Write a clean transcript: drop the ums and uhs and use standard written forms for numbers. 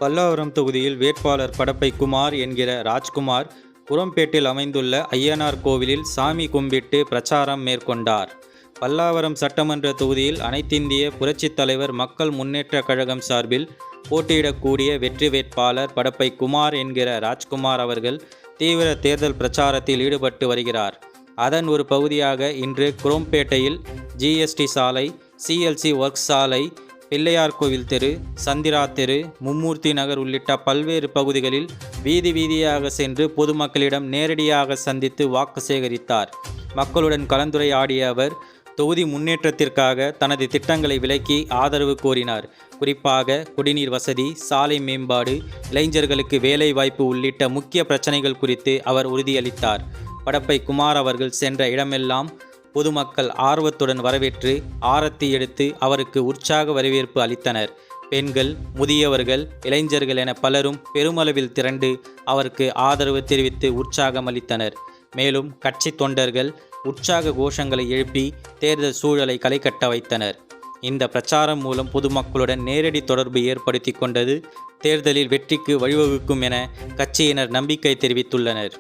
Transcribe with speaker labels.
Speaker 1: பல்லாவரம் தொகுதியில் வேட்பாளர் படப்பை குமார் என்கிற ராஜ்குமார் குரம்பேட்டில் அமைந்துள்ள ஐயனார் கோவிலில் சாமி கும்பிட்டு பிரச்சாரம் மேற்கொண்டார். பல்லாவரம் சட்டமன்ற தொகுதியில் அனைத்திந்திய புரட்சித் தலைவர் மக்கள் முன்னேற்றக் கழகம் சார்பில் போட்டியிடக்கூடிய வெற்றி வேட்பாளர் படப்பை குமார் என்கிற ராஜ்குமார் அவர்கள் தீவிர தேர்தல் பிரச்சாரத்தில் ஈடுபட்டு வருகிறார். அதன் ஒரு பகுதியாக இன்று குரோம்பேட்டையில் ஜிஎஸ்டி சாலை, சிஎல்சி ஒர்க் சாலை, பிள்ளையார் கோவில் தெரு, சந்திரா தெரு, மும்மூர்த்தி நகர் உள்ளிட்ட பல்வேறு பகுதிகளில் வீதி வீதியாக சென்று பொதுமக்களிடம் நேரடியாக சந்தித்து வாக்கு சேகரித்தார். மக்களுடன் கலந்துரையாடிய அவர் தொகுதி முன்னேற்றத்திற்காக தனது திட்டங்களை விளக்கி ஆதரவு கோரினார். குறிப்பாக குடிநீர் வசதி, சாலை மேம்பாடு, இளைஞர்களுக்கு வேலை வாய்ப்பு உள்ளிட்ட முக்கிய பிரச்சனைகள் குறித்து அவர் உறுதியளித்தார். படப்பை குமார் அவர்கள் சென்ற இடமெல்லாம் பொதுமக்கள் ஆர்வத்துடன் வரவேற்று ஆரத்தி எடுத்து அவருக்கு உற்சாக வரவேற்பு அளித்தனர். பெண்கள், முதியவர்கள், இளைஞர்கள் என பலரும் பெருமளவில் திரண்டு அவருக்கு ஆதரவு தெரிவித்து உற்சாகம் அளித்தனர். மேலும் கட்சி தொண்டர்கள் உற்சாக கோஷங்களை எழுப்பி தேர்தல் சூழலை களை கட்ட வைத்தனர். இந்த பிரச்சாரம் மூலம் பொதுமக்களுடன் நேரடி தொடர்பு ஏற்படுத்தி கொண்டது தேர்தலில் வெற்றிக்கு வழிவகுக்கும் என கட்சியினர் நம்பிக்கை தெரிவித்துள்ளனர்.